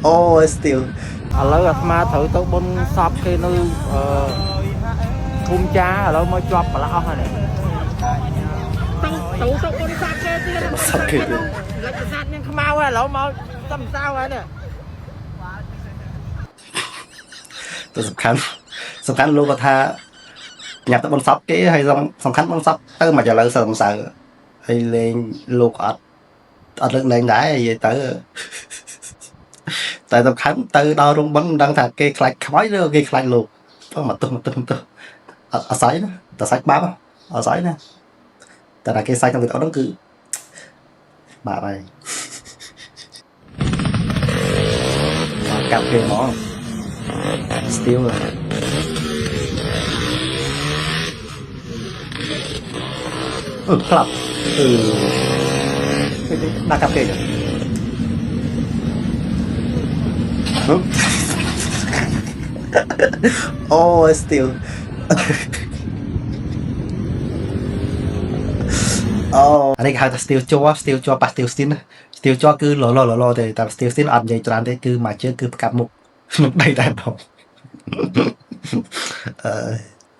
Ô still ឥឡូវអាត្មាត្រូវទៅបុណ្យសពគេនៅភូមិចាឥឡូវមកជាប់ប្រឡាក់អស់ហើយនេះទៅបុណ្យសពគេទៀតសពគេទៀតលិចសាទនឹងខ្មៅហើយឥឡូវមកសំសៅហើយនេះទៅសំខាន់លោកគាត់ថាញ៉ាំទៅបុណ្យសពគេហើយសំខាន់បុណ្យសពទៅមកឥឡូវសើសំសៅហើយលេងលោកអត់លើកលែងដែរនិយាយទៅតែសំខាន់ទៅដល់រោងបុណ្យមិនដឹងថាគេខ្លាចខ្មោចឬគេខ្លាចលោកមកទោះអត់ស្អីណាតែសាច់បាបអត់ស្អីណាតែតែគេសាច់ក្នុងវីដេអូហ្នឹងគឺបាបហើយកាប់គេហ្មង still ក្លាប់ដាក់កាប់គេអូ still អូអានេះគេហៅថា still ជាប់ប៉ះ still ស្ទីលជាប់គឺលទេតែ still ស្ទីលអត់និយាយច្រើនទេគឺមួយជើងគឺផ្កាប់មុខក្នុងដីតែម្ដង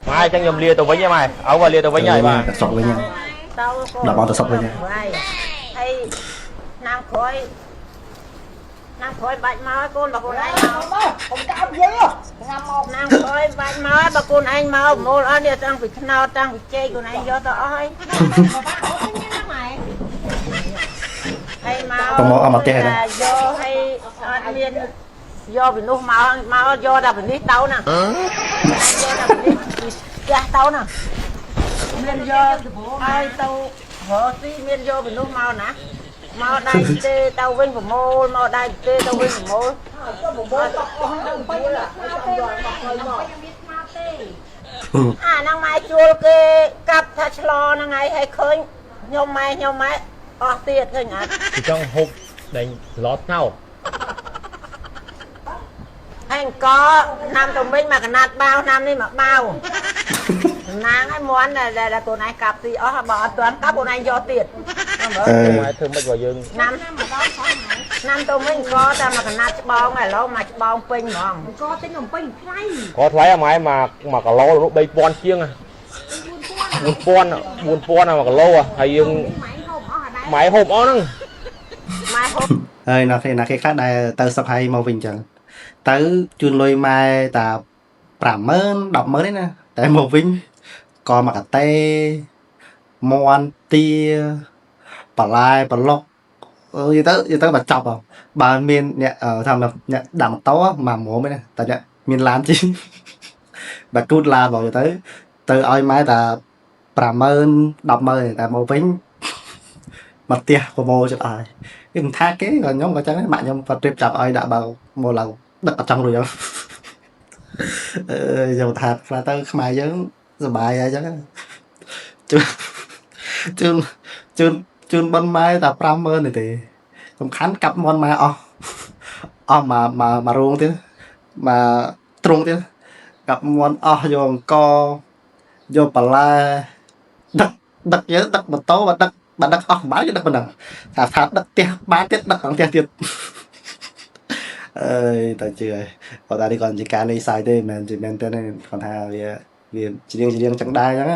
ម៉ែអញ្ចឹងខ្ញុំលាទៅវិញហ៎ម៉ែអោលាទៅវិញហើយបាទសុកវិញហ្នឹងដល់បងទៅសុកវិញហើយហើយឆ្នាំក្រោយបាច់មកកូនបើកូនឯងមកកុំកាប់យើងឆ្នាំមកឆ្នាំក្រោយបាច់មកបើកូនឯងមកមូលអស់នេះតាំងពីថ្នោតតាំងពីចេកកូនឯងយកទៅអស់ហើយហើយមកអត់មកផ្ទះណាយកហើយអត់មានយកពីនោះមកយកតែពីនេះទៅណាយកតែពីនេះផ្ទះទៅណាមានយកហើយទៅរកទីមានយកពីនោះមកណាមកដៃទេទៅវិញប្រមូលមកដៃទេទៅវិញប្រមូលទៅប្រមូលទៅអស់ទៅពេញយកមកអាហ្នឹងម៉ែជួលគេកាប់ថាឆ្លហ្នឹងហើយឲ្យឃើញខ្ញុំម៉ែអស់ទៀតឃើញអត់គឺចង់ហូបដេញឡតណៅហើយកណាំទៅវិញមកកណាត់បាវណាំនេះមកបាវណាងឲ្យមន់ដែលកូនឯងកាប់ទីអស់បើអត់ទាន់កាប់កូនឯងយកទៀតម៉ែធ្វើមិនបើយើងណាំទៅវិញកតែមកកណាត់ច្បងឥឡូវមកច្បងពេញហ្មងកទិញនំពេញថ្លៃថ្លៃម៉ែមកគីឡូ3000ជាង4000 1គីឡូហើយយើងម៉ែហូបអស់ហ្នឹងម៉ែហូបហើយណាគេខ្លះដែលទៅសុកហើយមកវិញចឹងទៅជូនលុយម៉ែតា50000 100000ទេណាតែមកវិញក៏មកកាតេមន់ទាបន្លែប្លុកយទៅមកចប់បើមានអ្នកថាអ្នកដាក់ម៉ូតូមកមុំទេណាតែអ្នកមានឡានជិះបើគូតឡានបងទៅឲ្យម៉ែតា50000 100000តែមកវិញមកផ្ទះប្រមូលចិត្តហើយគេមិនថាគេក៏ខ្ញុំក៏ចឹងម៉ាក់ខ្ញុំក៏ត្រៀបចាប់ឲ្យដាក់បើមកឡើងដឹកអត់ចង់រួចហើយយកថាខ្លះទៅខ្មែរយើងសុបាយហើយចឹងជូនបនម៉ែតែ50000ទេសំខាន់កាប់មន់ម៉ែអស់មករោងទៀតមកទ្រង់ទៀតកាប់មន់អស់យកអង្គយកបន្លែដឹកយើងដឹកម៉ូតូបើដឹកអស់បាយដឹកប៉ុណ្ណឹងថាដឹកផ្ទះបាយទៀតដឹកអង្គផ្ទះទៀតអើយតើជឿហើយបើតានេះគាត់ជាការនេះសាយទេមិនមែនទេគាត់ថាវាច្រៀងចឹងដែរចឹង